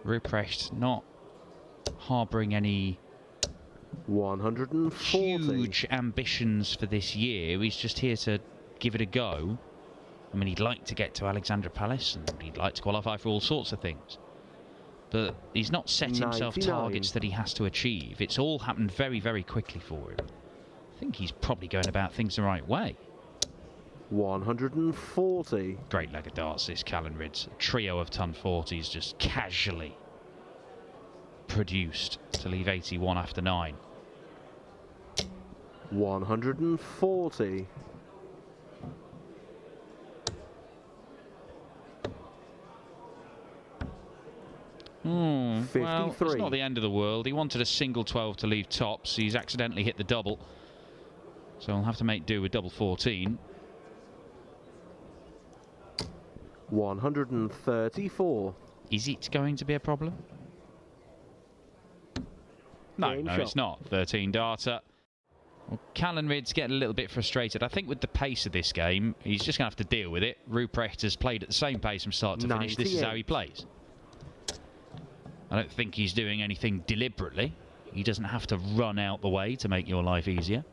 Rupprecht not harbouring any 140. huge ambitions for this year. He's just here to give it a go. I mean, he'd like to get to Alexandra Palace and he'd like to qualify for all sorts of things. But he's not set himself 99. targets that he has to achieve. It's all happened very, very quickly for him. I think he's probably going about things the right way. 140. Great leg of darts, this Callan Rydz. A trio of ton 40s just casually produced to leave 81 after 9. 140. Well, it's not the end of the world. He wanted a single 12 to leave tops. He's accidentally hit the double. So I'll have to make do with double 14. 134. Is it going to be a problem? No, it's not. 13 darter. Well, Callan Rydz getting a little bit frustrated. I think with the pace of this game, he's just going to have to deal with it. Rupprecht has played at the same pace from start to finish. 98. This is how he plays. I don't think he's doing anything deliberately. He doesn't have to run out the way to make your life easier.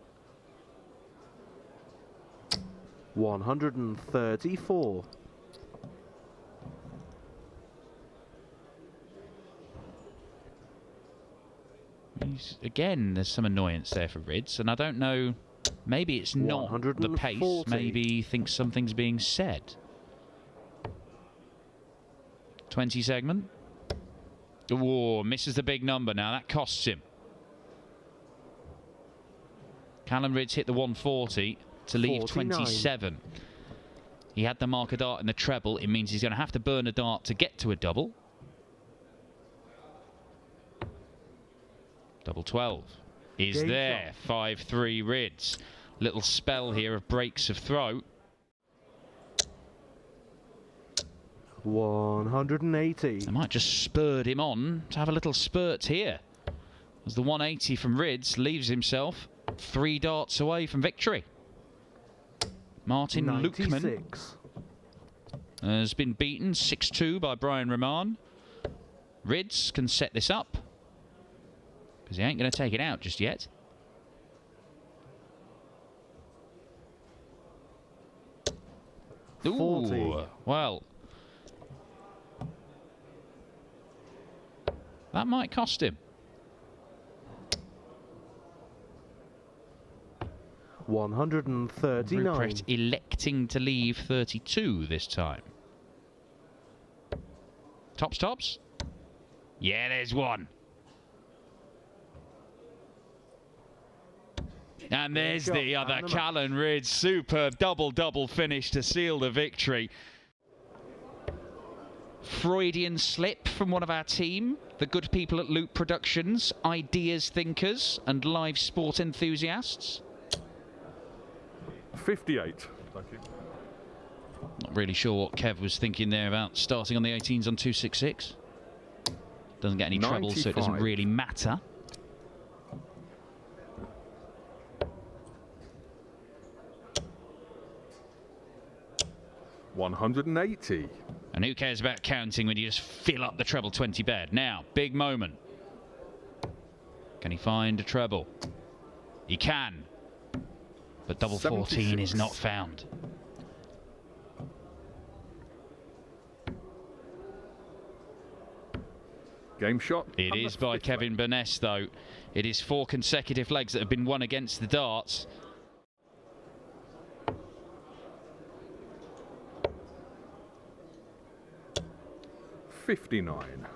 134. Again, there's some annoyance there for Rydz, and I don't know, maybe it's not the pace, maybe he thinks something's being said. 20 segment. Oh, misses the big number now, that costs him. Callan Rydz hit the 140 to leave 27. He had the marker dart in the treble, it means he's going to have to burn a dart to get to a double. Double 12 is there. 5-3 Rydz. Little spell here of breaks of throw. 180. I might just spurred him on to have a little spurt here, as the 180 from Rydz leaves himself 3 darts away from victory. Martin Lukeman has been beaten 6-2 by Brian Rahman. Rydz can set this up, because he ain't going to take it out just yet. Ooh, 40. Well, that might cost him. 139. Rupprecht electing to leave 32 this time. Tops. Yeah, there's one. And there's the other, Callan Rydz. Superb double finish to seal the victory. Freudian slip from one of our team, the good people at Loop Productions, ideas thinkers and live sport enthusiasts. 58. Thank you. Not really sure what Kev was thinking there about starting on the 18s on 266. Doesn't get any trebles, so it doesn't really matter. $180. And who cares about counting when you just fill up the treble 20 bed? Now, big moment. Can he find a treble? He can. But double 14 is not found. Game shot. It is by Kevin Burness, though. It is 4 consecutive legs that have been won against the darts. $59.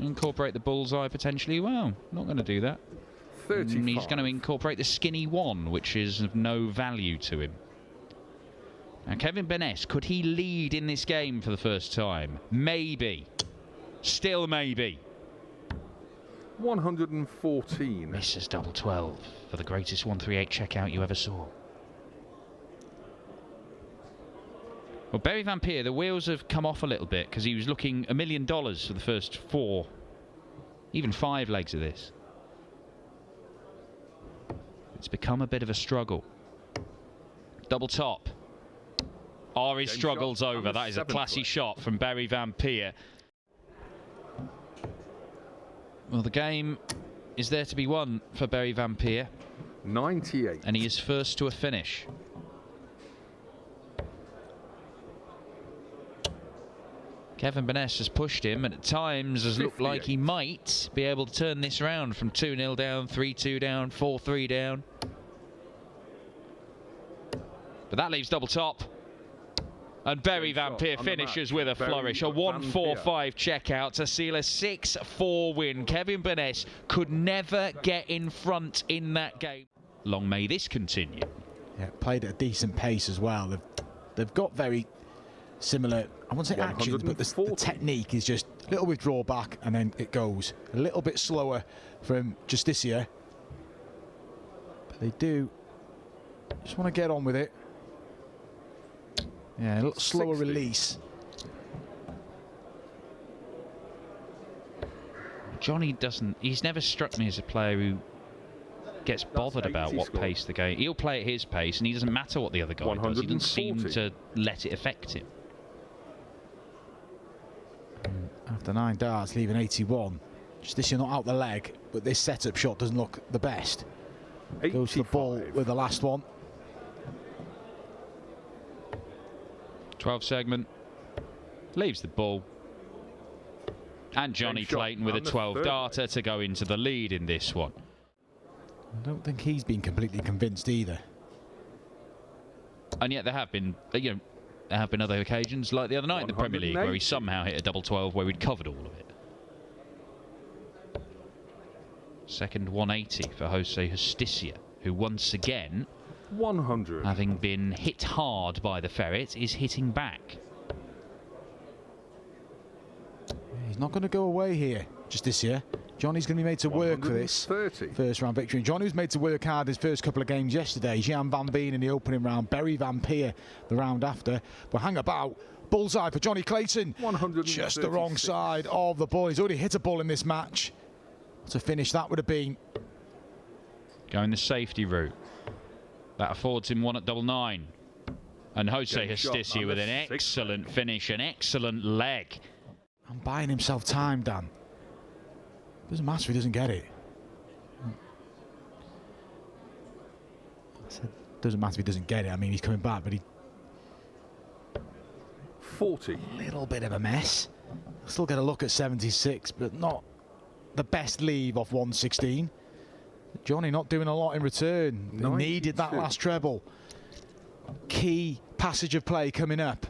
Incorporate the bullseye potentially. Well, not going to do that. 35. He's going to incorporate the skinny 1, which is of no value to him. Now, Kevin Burness, could he lead in this game for the first time? Maybe. Still maybe. 114. Misses double 12 for the greatest 138 checkout you ever saw. Well, Barry Van Peer, the wheels have come off a little bit because he was looking $1 million for the first 4, even 5 legs of this. It's become a bit of a struggle. Double top. Oh, his struggle's over. That is a classy shot from Barry Van Peer. Well, the game is there to be won for Barry Van Peer. 98. And he is first to a finish. Kevin Burness has pushed him and at times has looked like he might be able to turn this round from 2-0 down, 3-2 down, 4-3 down. But that leaves double top. And Barry Van Peer finishes with a flourish. A 1-4-5 checkout to seal a 6-4 win. Kevin Burness could never get in front in that game. Long may this continue. Yeah, played at a decent pace as well. They've got very similar, I won't say actions, but the technique is just a little withdraw back and then it goes. A little bit slower from Justicia. But they do just want to get on with it. Yeah, a little slower release. Johnny doesn't, he's never struck me as a player who gets bothered about what pace the game. He'll play at his pace and he doesn't matter what the other guy does. He doesn't seem to let it affect him. After 9 darts, leaving 81. Justicia not out the leg, but this setup shot doesn't look the best. 85. Goes to the ball with the last one. 12 segment. Leaves the ball. And Johnny Clayton with a 12 darter to go into the lead in this one. I don't think he's been completely convinced either. And yet there have been, there have been other occasions like the other night in the Premier League where he somehow hit a double 12 where we'd covered all of it. Second 180 for Jose Justicia, who once again, 100, having been hit hard by the ferret, is hitting back. He's not going to go away here, Justicia. Johnny's going to be made to work for this first round victory. And Johnny was made to work hard his first couple of games yesterday. Jan Van Veen in the opening round, Barry Van Peer the round after. But hang about, bullseye for Johnny Clayton. Just the wrong side of the ball. He's already hit a ball in this match. To finish, that would have been. Going the safety route. That affords him one at double 9. And Jose Justicia with an excellent finish, an excellent leg. I'm buying himself time, Dan. Doesn't matter if he doesn't get it. Doesn't matter if he doesn't get it. I mean, he's coming back, but he... 40. A little bit of a mess. Still get a look at 76, but not the best leave off 116. Johnny not doing a lot in return. They needed that last treble. Key passage of play coming up.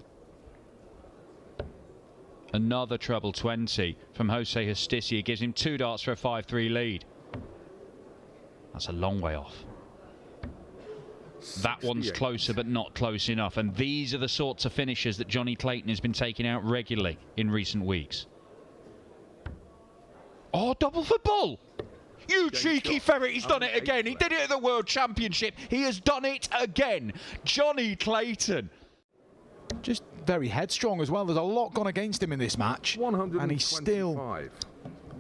Another treble 20 from Jose Justicia gives him 2 darts for a 5-3 lead. That's a long way off. 68. That one's closer, but not close enough. And these are the sorts of finishes that Johnny Clayton has been taking out regularly in recent weeks. Oh, double for bull! You cheeky ferret, he's done it again. He did it at the World Championship. He has done it again. Johnny Clayton. Just very headstrong as well. There's a lot gone against him in this match. And he's still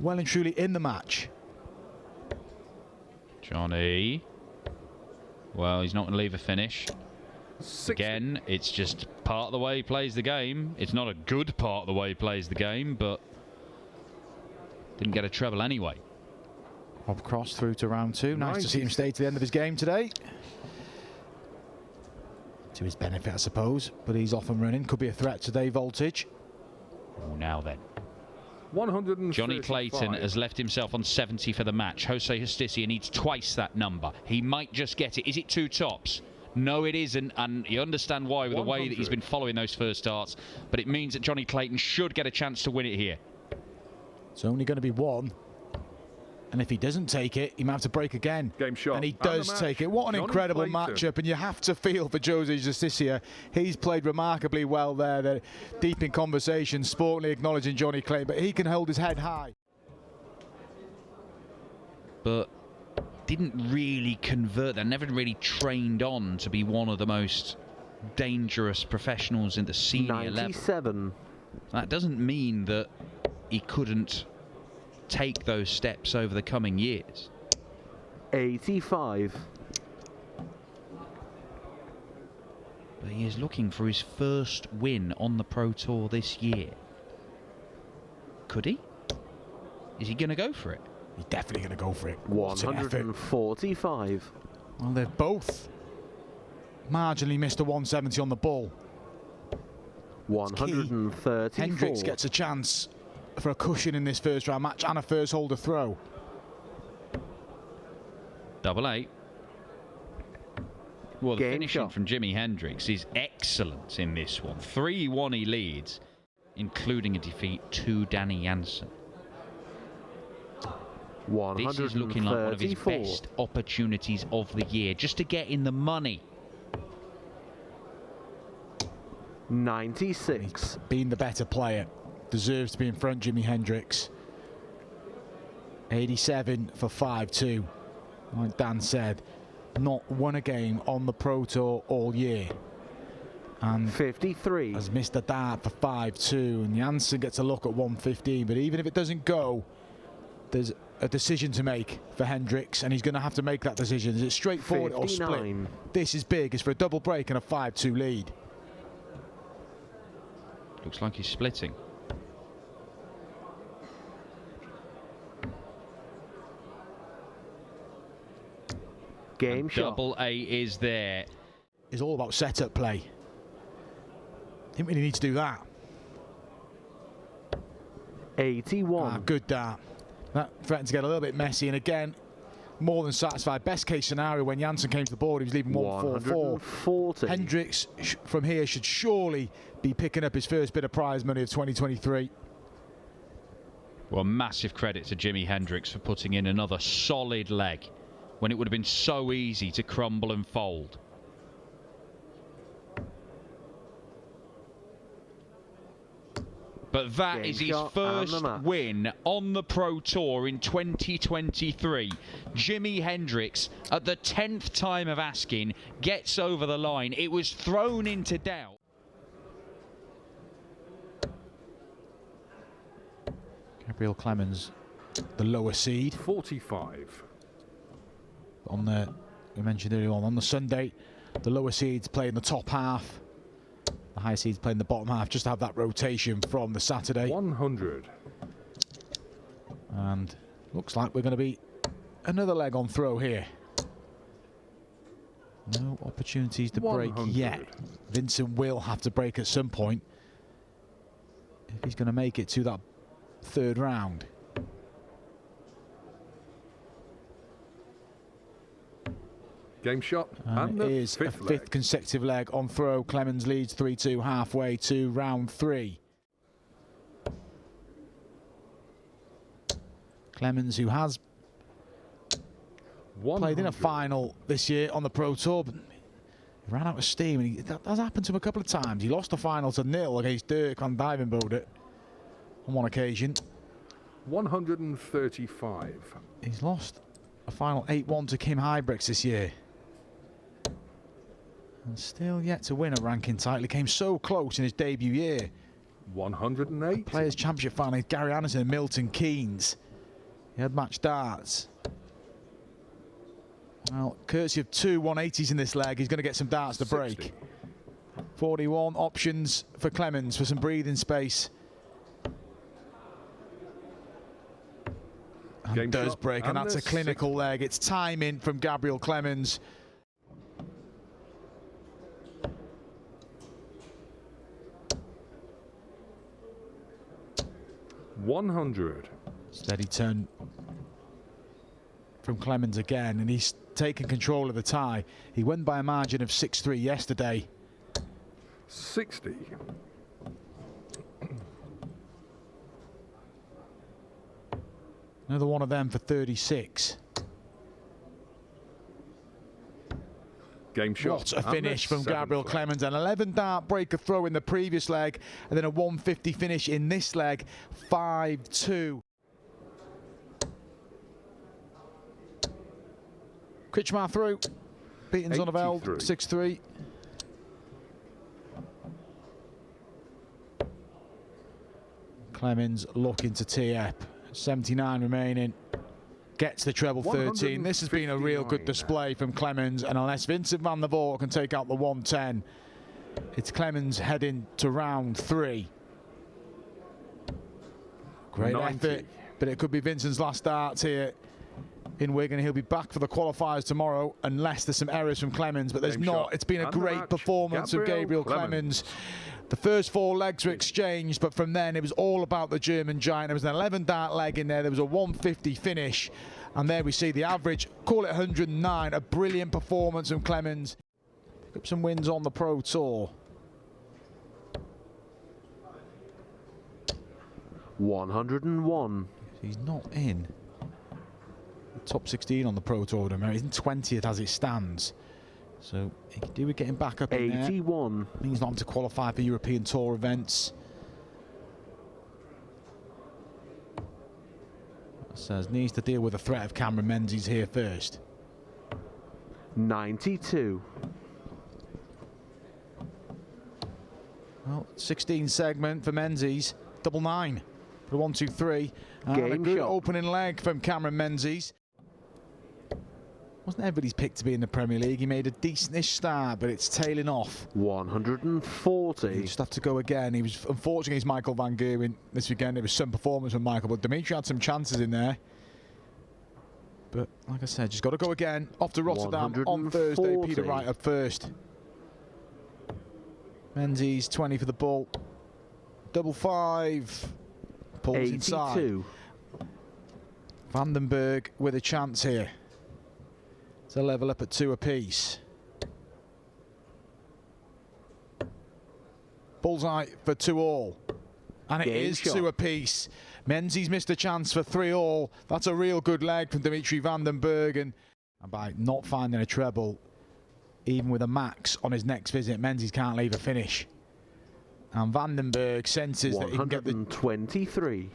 well and truly in the match. Johnny. Well, he's not going to leave a finish. 60. Again, it's just part of the way he plays the game. It's not a good part of the way he plays the game, but didn't get a treble anyway. Bob Cross through to round 2. Nice to see him stay to the end of his game today. To his benefit, I suppose, but he's off and running. Could be a threat today, Voltage. Oh, now then. 135. Johnny Clayton has left himself on 70 for the match. Jose Justicia needs twice that number. He might just get it. Is it 2 tops? No, it isn't, and you understand why with the way that he's been following those first starts. But it means that Johnny Clayton should get a chance to win it here. It's only going to be 1. And if he doesn't take it, he might have to break again. Game shot. And he does take it. What an incredible matchup. And you have to feel for Jose Justicia. He's played remarkably well there. They're deep in conversation, sportingly acknowledging Johnny Clayton. But he can hold his head high. But didn't really convert. They're never really trained on to be one of the most dangerous professionals in the senior 97. level. That doesn't mean that he couldn't take those steps over the coming years. 85. But he is looking for his first win on the Pro Tour this year. Could he? Is he going to go for it? He's definitely going to go for it. 145. Well, they've both marginally missed a 170 on the ball. 134. Hendriks gets a chance for a cushion in this first round match and a first holder throw. Double 8. Well, the Game finishing shot from Jimi Hendriks is excellent in this one. 3-1 he leads, including a defeat to Danny Jansen. This is looking like one of his best opportunities of the year, just to get in the money. 96. Being the better player, deserves to be in front, Jimi Hendriks. 87 for 5-2. Like Dan said, not won a game on the Pro Tour all year. And 53. has missed a dart for 5-2. And Jansen gets a look at 115. But even if it doesn't go, there's a decision to make for Hendriks, and he's going to have to make that decision. Is it straightforward 59. or split? This is big. It's for a double break and a 5-2 lead. Looks like he's splitting. Game shot. Double 8 is there. It's all about setup play. Didn't really need to do that. 81. Good dart. That threatened to get a little bit messy, and again, more than satisfied. Best case scenario, when Jansen came to the board, he was leaving 144. Hendriks from here should surely be picking up his first bit of prize money of 2023. Well, massive credit to Jimi Hendriks for putting in another solid leg when it would have been so easy to crumble and fold. But that is his first win on the Pro Tour in 2023. Jimi Hendriks, at the 10th time of asking, gets over the line. It was thrown into doubt. Gabriel Clemens, the lower seed. 45. On the, we mentioned earlier on the Sunday, the lower seeds play in the top half. The high seeds play in the bottom half, just to have that rotation from the Saturday. 100. And looks like we're going to be another leg on throw here. No opportunities to break yet. Vincent will have to break at some point if he's going to make it to that third round. Game shot. And it is a fifth consecutive leg on throw. Clemens leads 3-2 halfway to round 3. Clemens, who has played in a final this year on the Pro Tour, but he ran out of steam, and that has happened to him a couple of times. He lost the final to 0 against Dirk on Duijvenbode on one occasion. 135. He's lost a final 8-1 to Kim Hendriks this year. And still yet to win a ranking title. He came so close in his debut year. 108. Players' Championship final, Gary Anderson and Milton Keynes. He had match darts. Well, courtesy of 2 180s in this leg, he's going to get some darts to break. 60. 41 options for Clemens for some breathing space. And Game does shot. break, and that's a clinical leg. It's timing from Gabriel Clemens. $100. Steady turn from Clemens again, and he's taken control of the tie. He won by a margin of 6-3 yesterday. 60. Another one of them for 36. Game shot. What a finish from Gabriel Clemens. An 11 dart breaker throw in the previous leg, and then a 150 finish in this leg. 5-2. Kritschmar through. Beaten Zonneveld 6-3. Clemens looking to tee up. 79 remaining. Gets the treble 13. This has been a real good display from Clemens, and unless Vincent van der Voort can take out the 110, it's Clemens heading to round 3. Great 90. effort, but it could be Vincent's last darts here in Wigan. He'll be back for the qualifiers tomorrow unless there's some errors from Clemens, but there's Game not. shot. It's been a And the great match. performance of Gabriel Clemens. The first 4 legs were exchanged, but from then it was all about the German giant. There was an 11-dart leg in there. There was a 150 finish, and there we see the average, call it 109. A brilliant performance from Clemens. Pick up some wins on the Pro Tour. 101. He's not in the top 16 on the Pro Tour. He's in 20th as it stands. So he could do with getting back up in there. 81. Means not having to qualify for European Tour events. Says needs to deal with the threat of Cameron Menzies here first. 92. Well, 16 segment for Menzies. Double 9 for 1, 2, 3. And a Game good shot. opening leg from Cameron Menzies. Wasn't everybody's pick to be in the Premier League. He made a decentish start, but it's tailing off. 140. He just have to go again. He was unfortunate against Michael van Gerwen this weekend. It was some performance from Michael, but Dimitri had some chances in there. But like I said, just got to go again. Off to Rotterdam on Thursday. Peter Wright up first. Menzies 20 for the ball. Double 5. Pulls 82. inside. Vandenberg with a chance here. It's a level up at 2 apiece. Bullseye for 2 all. And it Game is shot. 2 apiece. Menzies missed a chance for 3 all. That's a real good leg from Dimitri Vandenberg. And by not finding a treble, even with a max on his next visit, Menzies can't leave a finish. And Vandenberg senses that he can get the 123.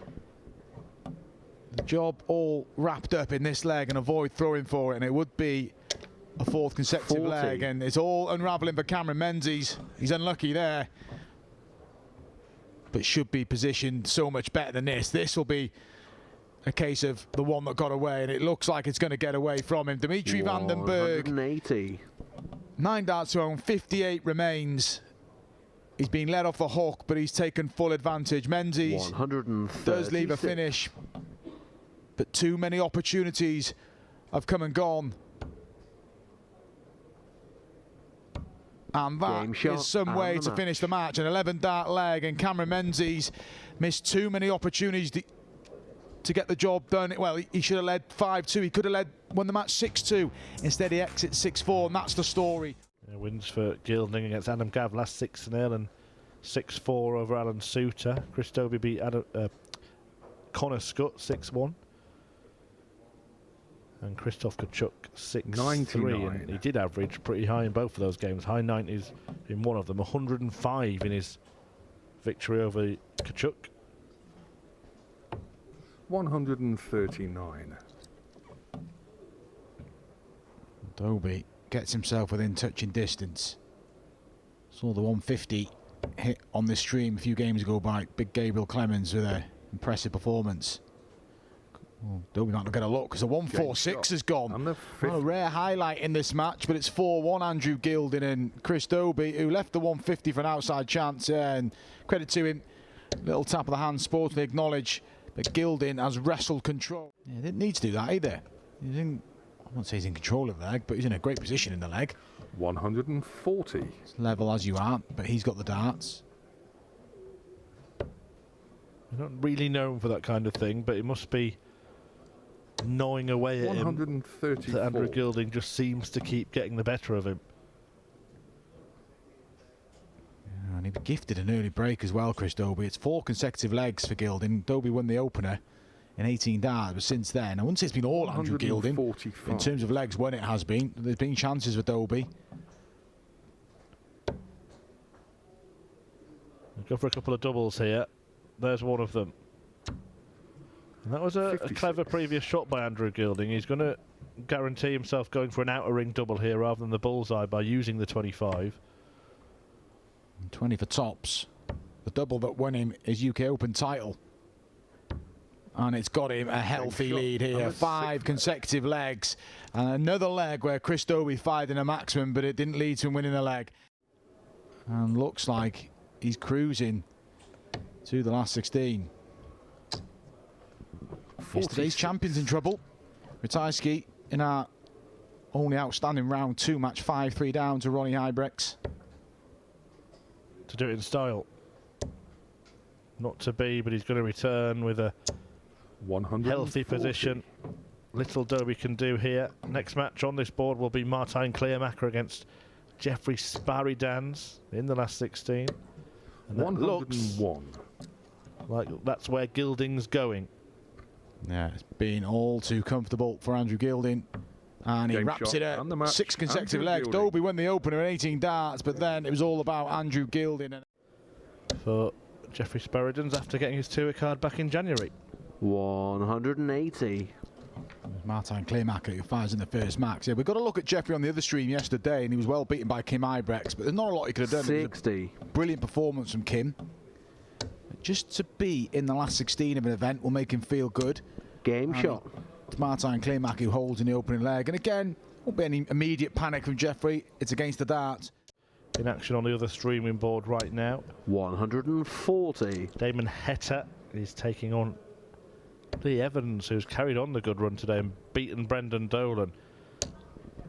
job all wrapped up in this leg and avoid throwing for it, and it would be a 4th consecutive 40. leg, and it's all unravelling for Cameron Menzies. He's unlucky there, but should be positioned so much better than this. This will be a case of the one that got away, and it looks like it's going to get away from him. Dimitri Vandenberg, 180. 9 darts to own, 58 remains. He's been let off the hook, but he's taken full advantage. Menzies 136. does leave a finish, but too many opportunities have come and gone. And that is some way to finish the match. An 11-dart leg, and Cameron Menzies missed too many opportunities to get the job done. Well, he should have led 5-2. He could have won the match 6-2. Instead, he exits 6-4, and that's the story. Yeah, wins for Gilding against Adam Gav last 6-0 and 6-4 over Alan Sousa. Chris Dobey beat Connor Scott 6-1. And Christoph Kachuk 6-3, and he did average pretty high in both of those games. High 90s in one of them, 105 in his victory over Kachuk. 139. Dobey gets himself within touching distance. Saw the 150 hit on this stream a few games ago by big Gabriel Clemens with an impressive performance. Oh, Dobey might not get a look because the 146 has gone. Well, a rare highlight in this match, but it's 4-1 Andrew Gilding and Chris Dobey, who left the 150 for an outside chance. And credit to him, little tap of the hand, sportsly acknowledge that Gilding has wrestled control. Yeah, didn't need to do that either. He's in, I won't say he's in control of the leg, but he's in a great position in the leg. 140. It's level as you are, but he's got the darts. He's not really known for that kind of thing, but it must be gnawing away at him. 134. That Andrew Gilding just seems to keep getting the better of him. Yeah, and he gifted an early break as well, Chris Dobey. It's 4 consecutive legs for Gilding. Dobey won the opener in 18 darts, but since then, I wouldn't say it's been all Andrew Gilding. In terms of legs, when it has been, there's been chances for Dobey. Go for a couple of doubles here. There's one of them. And that was a clever previous shot by Andrew Gilding. He's going to guarantee himself going for an outer ring double here rather than the bullseye by using the 25. 20 for tops. The double that won him his UK Open title. And it's got him a healthy lead here. 5 consecutive legs. And another leg where Chris Dobey fired in a maximum, but it didn't lead to him winning the leg. And looks like he's cruising to the last 16. Yesterday's champions in trouble. Rydz in our only outstanding round 2 match, 5-3 down to Ronnie Hendriks. To do it in style. Not to be, but he's going to return with a healthy position. Little Dobey can do here. Next match on this board will be Kleermaker against Jeffrey Sparidaans in the last 16. And 101. Like that's where Gilding's going. Yeah, it's been all too comfortable for Andrew Gilding. And he wraps it at 6 consecutive legs. Dobey won the opener at 18 darts, but then it was all about Andrew Gilding. For Jeffrey Sparidaans after getting his tour card back in January. 180. Kleermaker who fires in the first max. Yeah, we've got to look at Jeffrey on the other stream yesterday, and he was well beaten by Kim Hendriks, but there's not a lot he could have done. 60. Brilliant performance from Kim. Just to be in the last 16 of an event will make him feel good. Game shot. It's Kleermaker who holds in the opening leg, and again, won't be any immediate panic from Jeffrey. It's against the darts. In action on the other streaming board right now. 140. Damon Heta is taking on Lee Evans, who's carried on the good run today and beaten Brendan Dolan.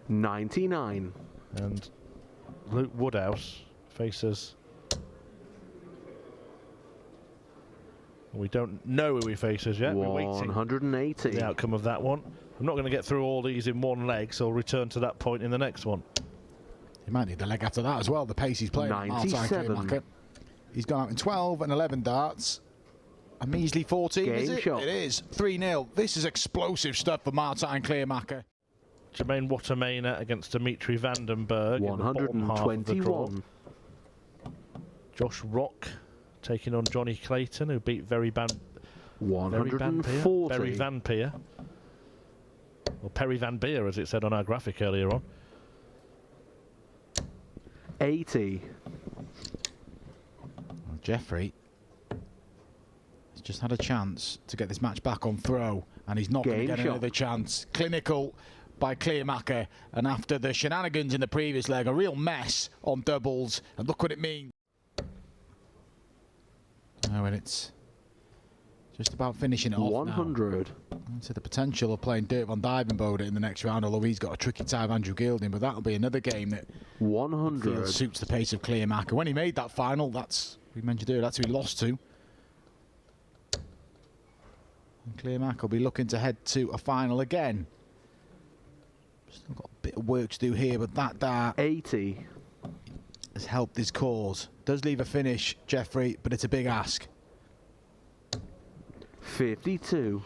99. And Luke Woodhouse faces... We don't know who he faces yet. We're waiting 180. the outcome of that one. I'm not going to get through all these in one leg, so I'll return to that point in the next one. He might need the leg after that as well, the pace he's playing. 97. He's gone out in 12 and 11 darts. A measly 14, Game is it? shot. It is. 3-0. This is explosive stuff for Kleermaker. Jermaine Watermainer against Dimitri Vandenberg. 121. Josh Rock taking on Johnny Clayton, who beat 140. Berry Van Peer. Or Perry Van Beer, as it said on our graphic earlier on. 80. Jeffrey has just had a chance to get this match back on throw, and he's not going to get another chance. Clinical by Kleermaker, and after the shenanigans in the previous leg, a real mess on doubles, and look what it means. Oh, and it's just about finishing it off 100. now. To the potential of playing Duijvenbode in the next round, although he's got a tricky time, Andrew Gilding, but that'll be another game that 100 suits the pace of Kleermaker. When he made that final, we mentioned earlier, that's who he lost to. And Kleermaker will be looking to head to a final again. Still got a bit of work to do here, but that dart 80 has helped his cause. Does leave a finish, Jeffrey, but it's a big ask. 52.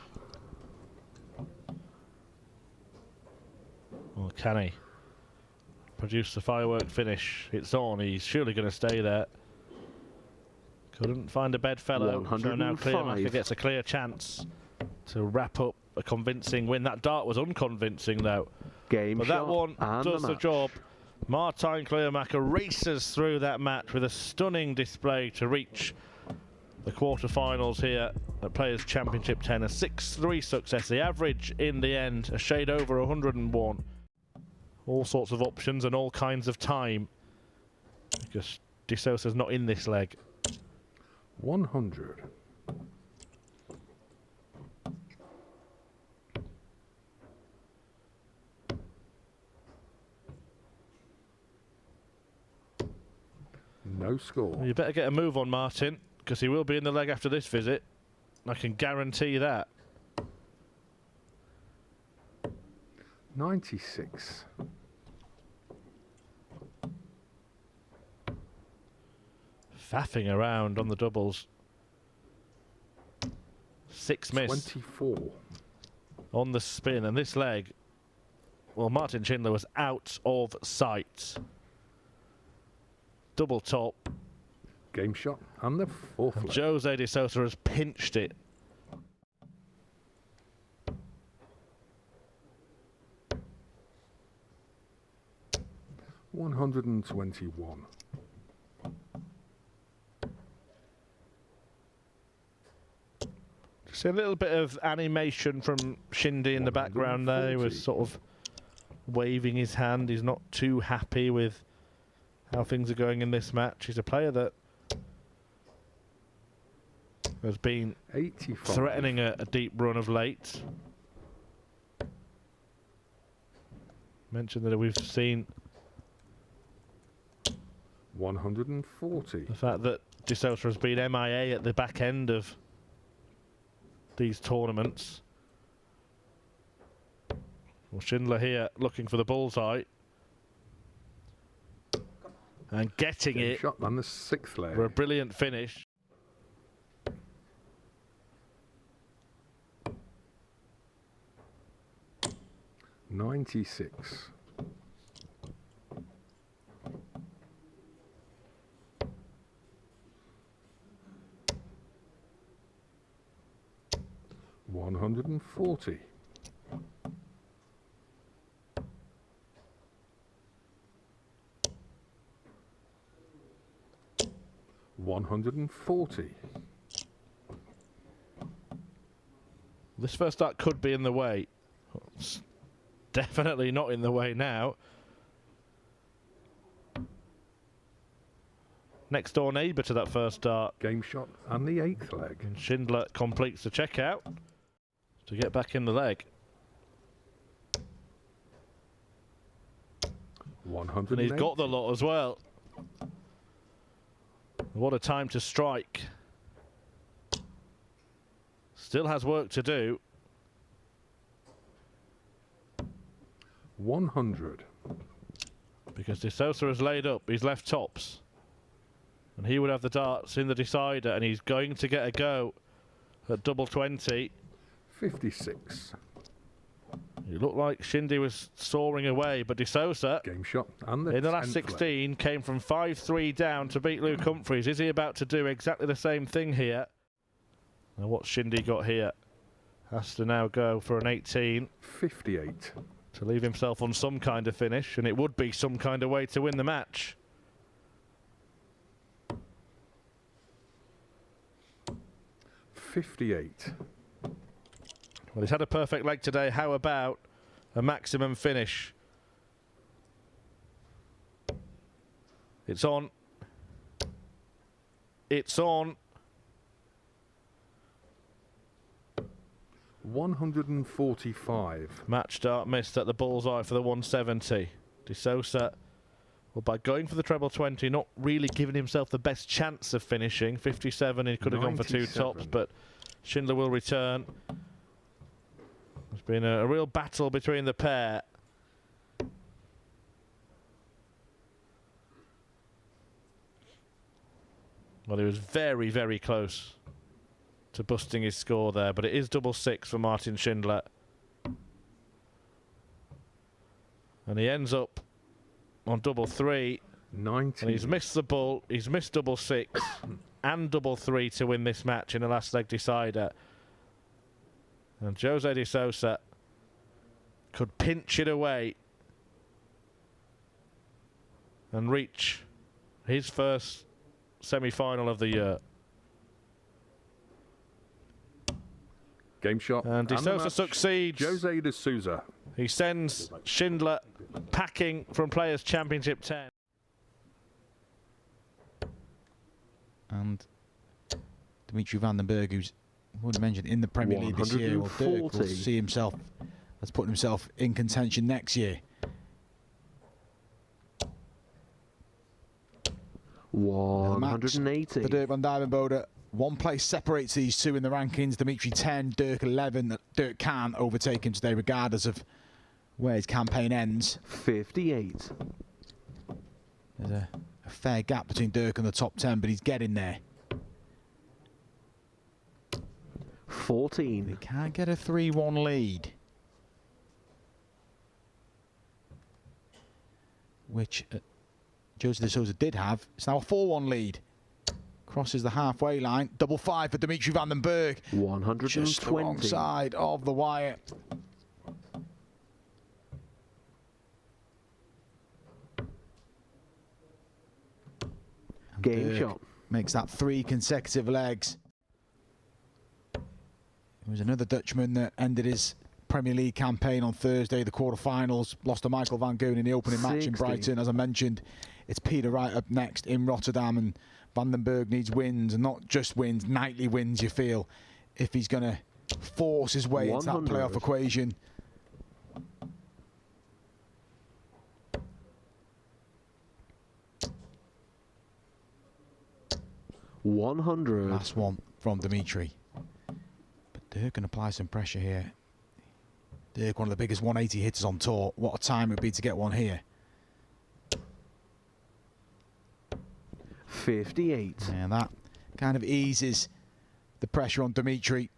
Well, can he produce the firework finish? It's on. He's surely going to stay there. Couldn't find a bedfellow, so now Kleermaker gets a clear chance to wrap up a convincing win. That dart was unconvincing, though. But that one does the job. Kleermaker races through that match with a stunning display to reach the quarterfinals here at Players Championship 10. A 6-3 success. The average in the end, a shade over 101. All sorts of options and all kinds of time, because De Sousa's not in this leg. 100. No score. Well, you better get a move on, Martin, because he will be in the leg after this visit. I can guarantee that. 96. Faffing around on the doubles. 6 miss. 24. On the spin, and this leg, well, Martin Schindler was out of sight. Double top. Game shot and the fourth leg. Jose De Sousa has pinched it. $121. See a little bit of animation from Shindy in the background there. He was sort of waving his hand. He's not too happy with how things are going in this match. He's a player that has been 85. Threatening a deep run of late. Mentioned that we've seen 140. the fact that De Sousa has been MIA at the back end of these tournaments. Well, Schindler here looking for the bullseye. And getting it Shot on the 6th leg. for a brilliant finish. $96. $140. $140. This first start could be in the way. It's definitely not in the way now. Next door neighbour to that first start. Game shot on the 8th leg. And Schindler completes the checkout to get back in the leg. 100. And he's got the lot as well. What a time to strike. Still has work to do. 100. Because De Sousa has laid up his left tops. And he would have the darts in the decider, and he's going to get a go at double 20. 56. It looked like Shindy was soaring away, but De Sousa, Game shot and in the last 16, came from 5-3 down to beat Luke Humphreys. Is he about to do exactly the same thing here? Now what Shindy got here has to now go for an 18. 58. To leave himself on some kind of finish, and it would be some kind of way to win the match. $58. Well, he's had a perfect leg today. How about a maximum finish? It's on. It's on. 145. Match start missed at the bullseye for the 170. De Sousa, well, by going for the treble 20, not really giving himself the best chance of finishing. 57, he could have gone for 2 tops, but Schindler will return. It's been a real battle between the pair. Well, he was very, very close to busting his score there, but it is double 6 for Martin Schindler. And he ends up on double 3. 90. And he's missed the bull, he's missed double 6 and double 3 to win this match in the last leg decider. And Jose De Sousa could pinch it away and reach his first semi-final of the year. Game shot. And De Sousa succeeds. Jose De Sousa. He sends Schindler packing from Players' Championship 10. And Dimitri Vandenberg, who's already mentioned in the Premier League this year, well, Dirk will see himself as putting himself in contention next year. 180. For Dirk van Duijvenbode, one place separates these two in the rankings. Dimitri 10, Dirk 11. Dirk can overtake him today regardless of where his campaign ends. 58. There's a fair gap between Dirk and the top 10, but he's getting there. 14. He can't get a 3-1 lead, which Jose De Sousa did have. It's now a 4-1 lead. Crosses the halfway line. Double 5 for Dimitri Vandenberg. 120. Just the wrong side of the wire. Game shot. Makes that 3 consecutive legs. There was another Dutchman that ended his Premier League campaign on Thursday, the quarterfinals, lost to Michael van Goon in the opening match in Brighton. As I mentioned, It's Peter Wright up next in Rotterdam, and Vandenberg needs wins, and not just wins, nightly wins, you feel, if he's going to force his way into that playoff equation. $100. Last one from Dimitri. But Dirk can apply some pressure here. Dirk, one of the biggest 180 hitters on tour. What a time it would be to get one here. 58. And that kind of eases the pressure on Dimitri.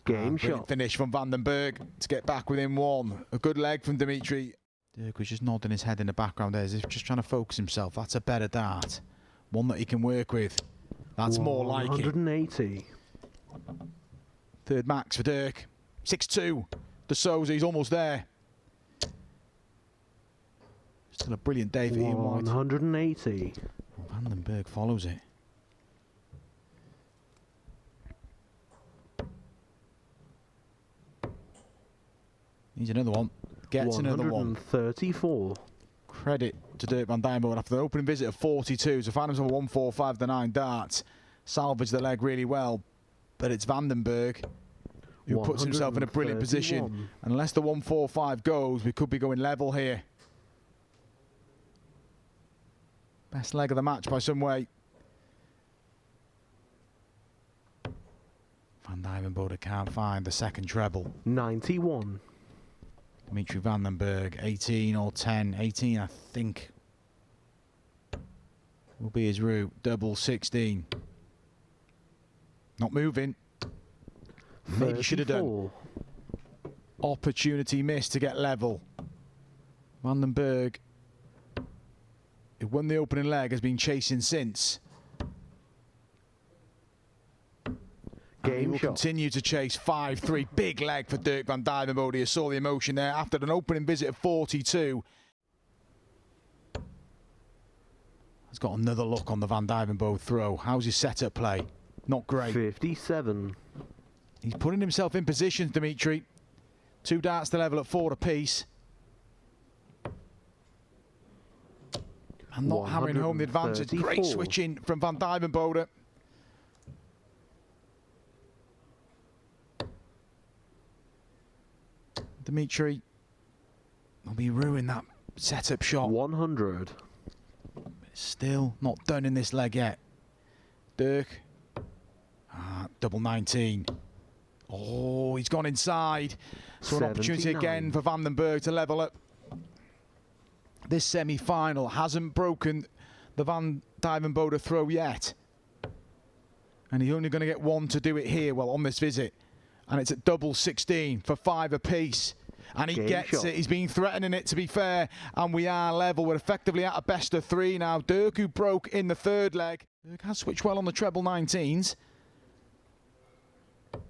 Game shot. Finish from Vandenberg to get back within one. A good leg from Dimitri. Dirk was just nodding his head in the background there as if just trying to focus himself. That's a better dart. One that he can work with. That's more like it. 180. Third max for Dirk. 6-2. The Sousa, he's almost there. Still a brilliant day for Ian White. 180. Vandenberg follows it. Needs another one. Gets another one. 134. Credit to Dirk van Duijvenbode after the opening visit of 42 to find himself a 145 to 9 darts. Salvaged the leg really well, but it's Vandenberg who puts himself in a brilliant position. Unless the 145 goes, we could be going level here. Best leg of the match by some way. Van Duijvenbode can't find the second treble. 91. Dimitri Vandenberg, 18 or 10. 18, I think, will be his route. Double 16. Not moving. Maybe should have done. Opportunity missed to get level. Vandenberg, who won the opening leg, has been chasing since. He will continue to chase. 5-3. Big leg for Dirk van Duijvenbode. You saw the emotion there after an opening visit of 42. Has got another look on the Van Duijvenbode throw. How's his setup play? Not great. 57. He's putting himself in positions, Dimitri. 2 darts to level at 4 apiece. And not hammering home the advantage. Great switching from Van Duijvenbode. Dimitri will be ruining that setup shot. 100. Still not done in this leg yet. Dirk. Double 19. Oh, he's gone inside. So an opportunity again for Vandenberg to level up. This semi-final hasn't broken the Van Duijvenbode throw yet. And he's only going to get one to do it here, well, on this visit. And it's at double 16 for 5 apiece. And he gets it. He's been threatening it, to be fair. And we are level. We're effectively at a best of 3 now. Dirk, who broke in the third leg. Dirk has switched well on the treble 19s. But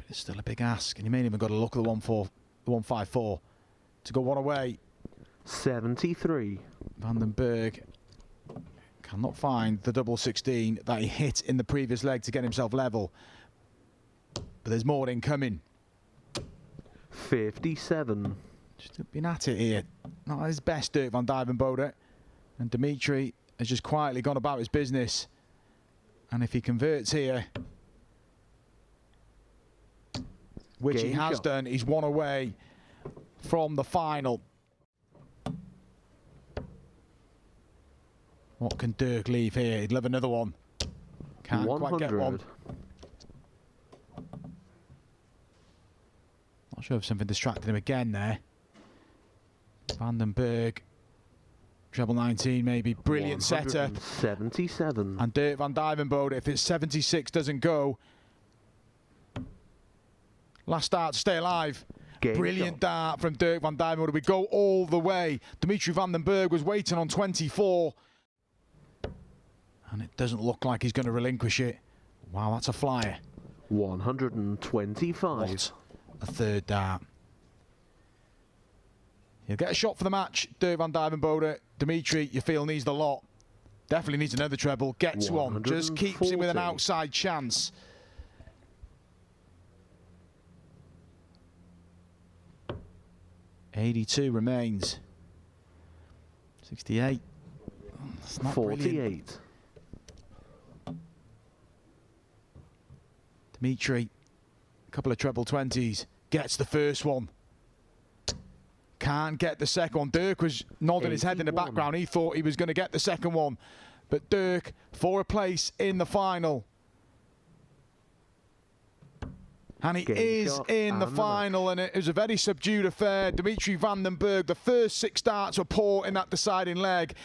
it's still a big ask. And he may even got a look at the 154 to go one away. 73. Vandenberg cannot find the double 16 that he hit in the previous leg to get himself level. But there's more incoming. 57. Just been at it here. Not his best, Dirk van Duijvenbode. And Dimitri has just quietly gone about his business. And if he converts here, which he has done, he's one away from the final. What can Dirk leave here? He'd love another one. Can't 100. quite get one. Not sure if something distracted him again there. Vandenberg. Treble 19 maybe. Brilliant setup. 77. And Dirk van Duijvenbode, if it's 76 doesn't go. Last start to stay alive. Brilliant dart from Dirk van Duijvenbode. We go all the way. Dimitri Vandenberg was waiting on 24. And it doesn't look like he's going to relinquish it. Wow, that's a flyer. 125. What a third dart. He'll get a shot for the match, Dirk van Duijvenbode. Dimitri, you feel, needs the lot. Definitely needs another treble. Gets one. Just keeps him with an outside chance. 82 remains. 68. That's not 48. Brilliant. Dimitri, a couple of treble 20s, gets the first one. Can't get the second one. Dirk was nodding his head in the background. He thought he was going to get the second one. But Dirk, for a place in the final. And he is in the final, and it was a very subdued affair. Dimitri Vandenberg, the first 6 darts were poor in that deciding leg.